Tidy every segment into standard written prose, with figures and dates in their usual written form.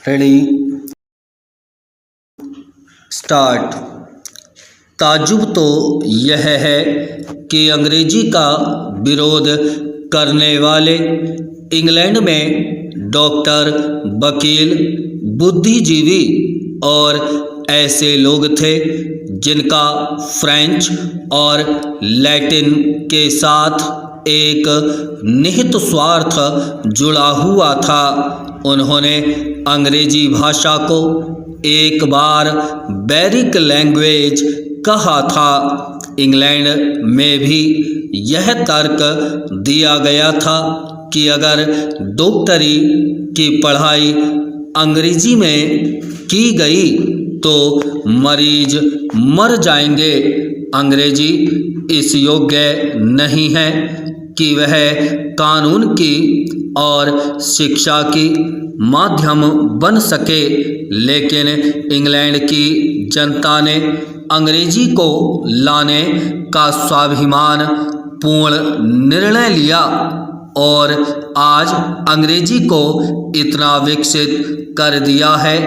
Ready start. ताज्जुब तो यह है कि अंग्रेजी का विरोध करने वाले इंग्लैंड में डॉक्टर, वकील, बुद्धिजीवी और ऐसे लोग थे जिनका फ्रेंच और लैटिन के साथ एक निहित स्वार्थ जुड़ा हुआ था। उन्होंने अंग्रेजी भाषा को एक बार बैरिक लैंग्वेज कहा था। इंग्लैंड में भी यह तर्क दिया गया था कि अगर डॉक्टरी की पढ़ाई अंग्रेजी में की गई तो मरीज मर जाएंगे। अंग्रेजी इस योग्य नहीं है कि वह कानून की और शिक्षा की माध्यम बन सके, लेकिन इंग्लैंड की जनता ने अंग्रेजी को लाने का स्वाभिमान पूर्ण निर्णय लिया और आज अंग्रेजी को इतना विकसित कर दिया है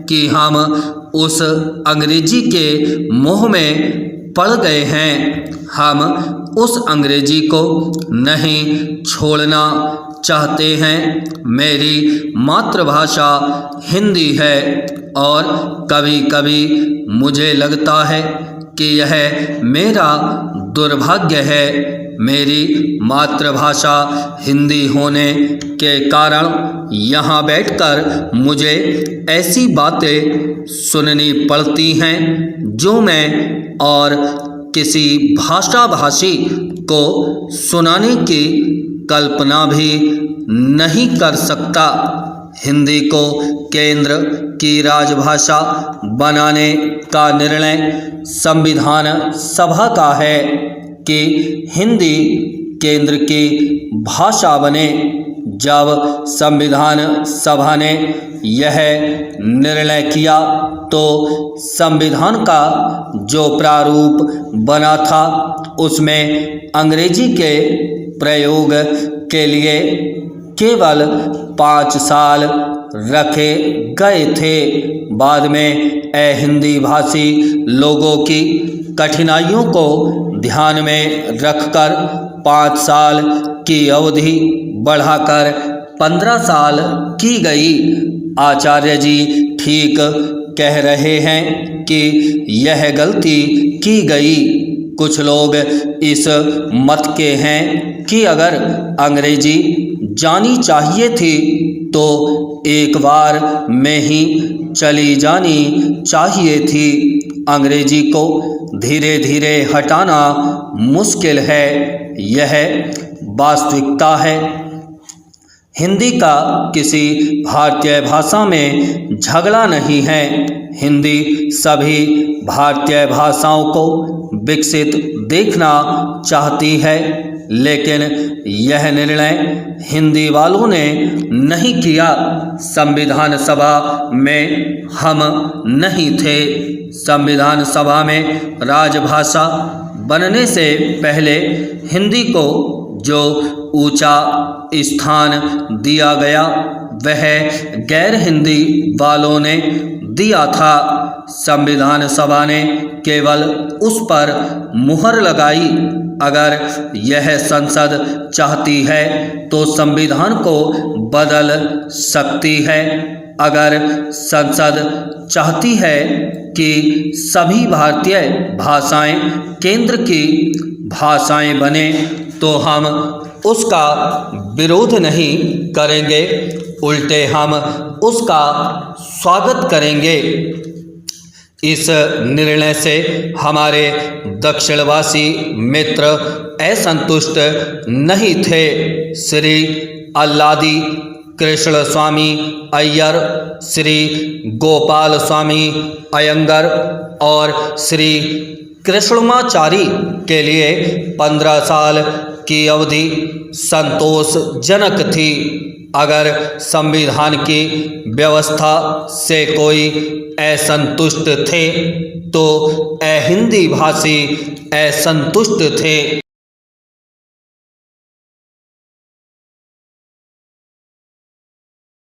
कि हम उस अंग्रेजी के मोह में पड़ गए हैं। हम उस अंग्रेजी को नहीं छोड़ना चाहते हैं। मेरी मातृभाषा हिंदी है और कभी कभी मुझे लगता है कि यह मेरा दुर्भाग्य है। मेरी मातृभाषा हिंदी होने के कारण यहाँ बैठकर मुझे ऐसी बातें सुननी पड़ती हैं जो मैं और किसी भाषाभाषी को सुनाने की कल्पना भी नहीं कर सकता। हिंदी को केंद्र की राजभाषा बनाने का निर्णय संविधान सभा का है कि हिंदी केंद्र की भाषा बने। जब संविधान सभा ने यह निर्णय किया तो संविधान का जो प्रारूप बना था उसमें अंग्रेजी के प्रयोग के लिए केवल 5 साल रखे गए थे। बाद में हिंदी भाषी लोगों की कठिनाइयों को ध्यान में रखकर 5 साल की अवधि बढ़ाकर 15 साल की गई। आचार्य जी ठीक कह रहे हैं कि यह गलती की गई। कुछ लोग इस मत के हैं कि अगर अंग्रेजी जानी चाहिए थी तो एक बार में ही चली जानी चाहिए थी। अंग्रेजी को धीरे धीरे हटाना मुश्किल है, यह वास्तविकता है। हिंदी का किसी भारतीय भाषा में झगड़ा नहीं है। हिंदी सभी भारतीय भाषाओं को विकसित देखना चाहती है, लेकिन यह निर्णय हिंदी वालों ने नहीं किया। संविधान सभा में हम नहीं थे। संविधान सभा में राजभाषा बनने से पहले हिंदी को जो ऊंचा स्थान दिया गया वह गैर हिंदी वालों ने दिया था। संविधान सभा ने केवल उस पर मुहर लगाई। अगर यह संसद चाहती है तो संविधान को बदल सकती है। अगर संसद चाहती है कि सभी भारतीय भाषाएं केंद्र की भाषाएं बने तो हम उसका विरोध नहीं करेंगे, उल्टे हम उसका स्वागत करेंगे। इस निर्णय से हमारे दक्षिणवासी मित्र असंतुष्ट नहीं थे। श्री अल्लादी कृष्ण स्वामी अय्यर, श्री गोपाल स्वामी अयंगर और श्री कृष्णमाचारी के लिए 15 साल की अवधि संतोषजनक थी। अगर संविधान की व्यवस्था से कोई असंतुष्ट थे तो हिंदी भाषी असंतुष्ट थे।